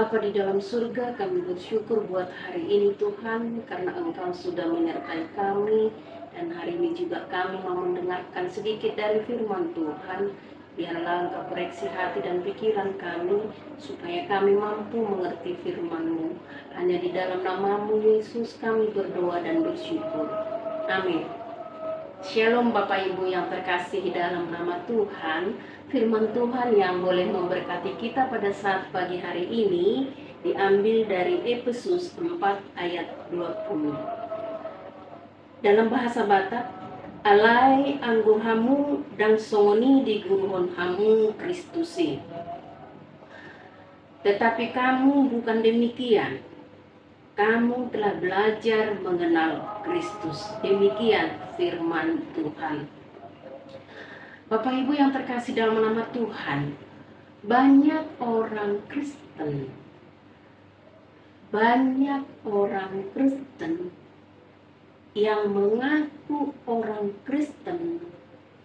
Bapa di dalam surga, kami bersyukur buat hari ini Tuhan, karena Engkau sudah menyertai kami. Dan hari ini juga kami mau mendengarkan sedikit dari firman Tuhan. Biarlah Engkau koreksi hati dan pikiran kami, supaya kami mampu mengerti firman-Mu. Hanya di dalam nama-Mu Yesus kami berdoa dan bersyukur. Amin. Shalom Bapak Ibu yang terkasih dalam nama Tuhan. Firman Tuhan yang boleh memberkati kita pada saat pagi hari ini diambil dari Efesus 4 ayat 20. Dalam bahasa Batak, alai anggo hamu dan songoni di guruhon hamu Kristusi. Tetapi kamu bukan demikian. Kamu telah belajar mengenal Kristus. Demikian firman Tuhan. Bapak Ibu yang terkasih dalam nama Tuhan, banyak orang Kristen yang mengaku orang Kristen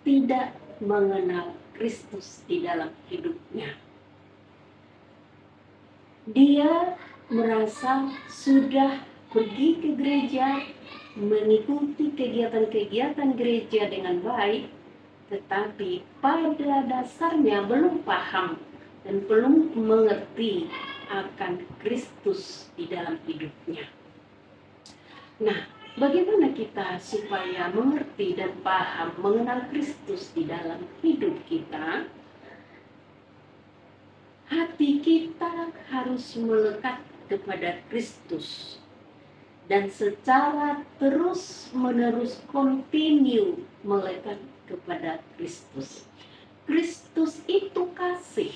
tidak mengenal Kristus di dalam hidupnya. Dia merasa sudah pergi ke gereja, mengikuti kegiatan-kegiatan gereja dengan baik, tetapi pada dasarnya belum paham dan belum mengerti akan Kristus di dalam hidupnya. Nah, bagaimana kita supaya mengerti dan paham mengenal Kristus di dalam hidup kita? Hati kita harus melekat kepada Kristus dan secara terus-menerus continue melekat kepada Kristus. Kristus itu kasih,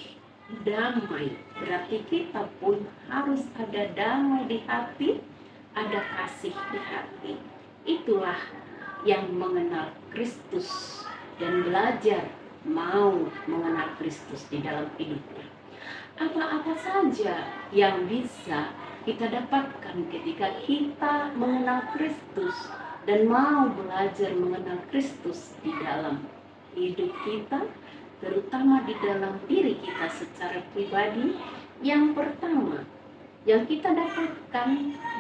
damai. Berarti kita pun harus ada damai di hati, ada kasih di hati. Itulah yang mengenal Kristus dan belajar mau mengenal Kristus di dalam hidupnya. Apa-apa saja yang bisa kita dapatkan ketika kita mengenal Kristus dan mau belajar mengenal Kristus di dalam hidup kita, terutama di dalam diri kita secara pribadi. Yang pertama yang kita dapatkan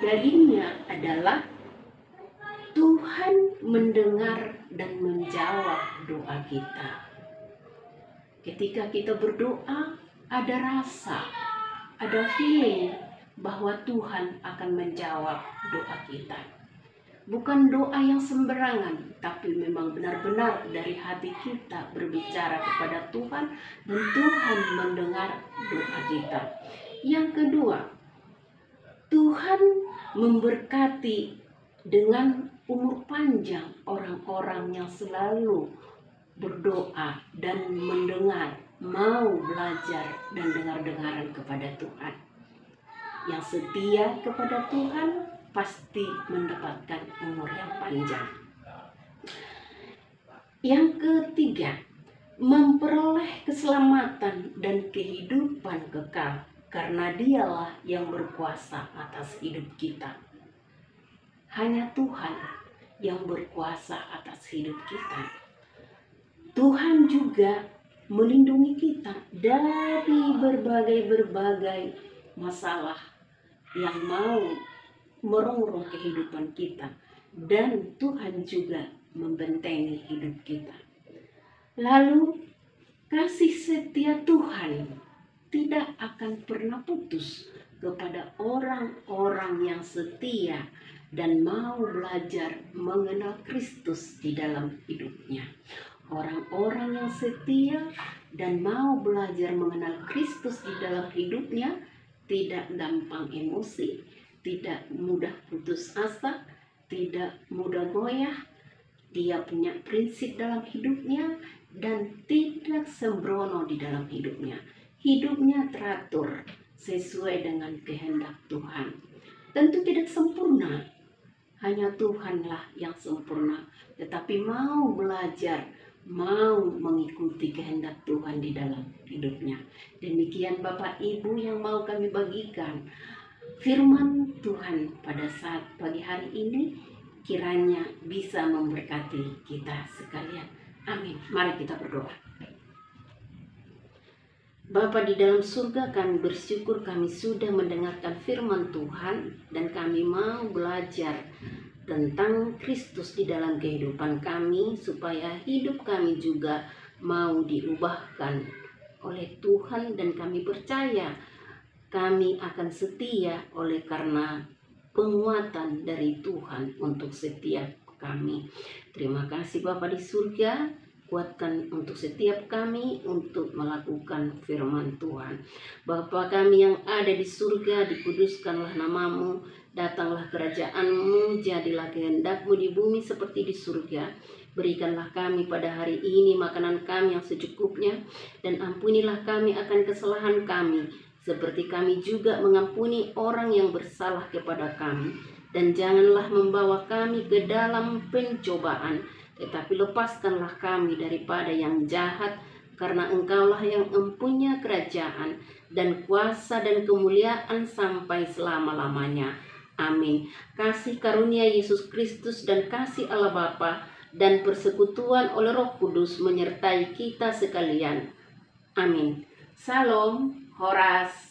darinya adalah Tuhan mendengar dan menjawab doa kita. Ketika kita berdoa, ada rasa, ada feeling bahwa Tuhan akan menjawab doa kita. Bukan doa yang sembarangan, tapi memang benar-benar dari hati kita berbicara kepada Tuhan dan Tuhan mendengar doa kita. Yang kedua, Tuhan memberkati dengan umur panjang orang-orang yang selalu berdoa dan mendengar, mau belajar dan dengar-dengaran kepada Tuhan. Yang setia kepada Tuhan pasti mendapatkan umur yang panjang. Yang ketiga, memperoleh keselamatan dan kehidupan kekal, karena Dialah yang berkuasa atas hidup kita. Hanya Tuhan yang berkuasa atas hidup kita. Tuhan juga melindungi kita dari berbagai masalah yang mau merongrong kehidupan kita, dan Tuhan juga membentengi hidup kita. Lalu kasih setia Tuhan tidak akan pernah putus kepada orang-orang yang setia dan mau belajar mengenal Kristus di dalam hidupnya. Orang-orang yang setia dan mau belajar mengenal Kristus di dalam hidupnya tidak gampang emosi, tidak mudah putus asa, tidak mudah goyah. Dia punya prinsip dalam hidupnya dan tidak sembrono di dalam hidupnya. Hidupnya teratur sesuai dengan kehendak Tuhan. Tentu tidak sempurna, hanya Tuhanlah yang sempurna, tetapi mau belajar, mau mengikuti kehendak Tuhan di dalam hidupnya. Demikian Bapak Ibu yang mau kami bagikan firman Tuhan pada saat pagi hari ini, kiranya bisa memberkati kita sekalian. Amin. Mari kita berdoa. Bapa di dalam surga, kami bersyukur kami sudah mendengarkan firman Tuhan dan kami mau belajar tentang Kristus di dalam kehidupan kami supaya hidup kami juga mau diubahkan oleh Tuhan, dan kami percaya kami akan setia oleh karena penguatan dari Tuhan untuk setiap kami. Terima kasih Bapa di surga, kuatkan untuk setiap kami untuk melakukan firman Tuhan. Bapa kami yang ada di surga, dikuduskanlah namamu, datanglah kerajaan-Mu, jadilah kehendak-Mu di bumi seperti di surga. Berikanlah kami pada hari ini makanan kami yang secukupnya, dan ampunilah kami akan kesalahan kami, seperti kami juga mengampuni orang yang bersalah kepada kami. Dan janganlah membawa kami ke dalam pencobaan, tetapi lepaskanlah kami daripada yang jahat, karena Engkaulah yang mempunyai kerajaan dan kuasa dan kemuliaan sampai selama-lamanya. Amin. Kasih karunia Yesus Kristus dan kasih Allah Bapa dan persekutuan oleh Roh Kudus menyertai kita sekalian. Amin. Salam, Horas.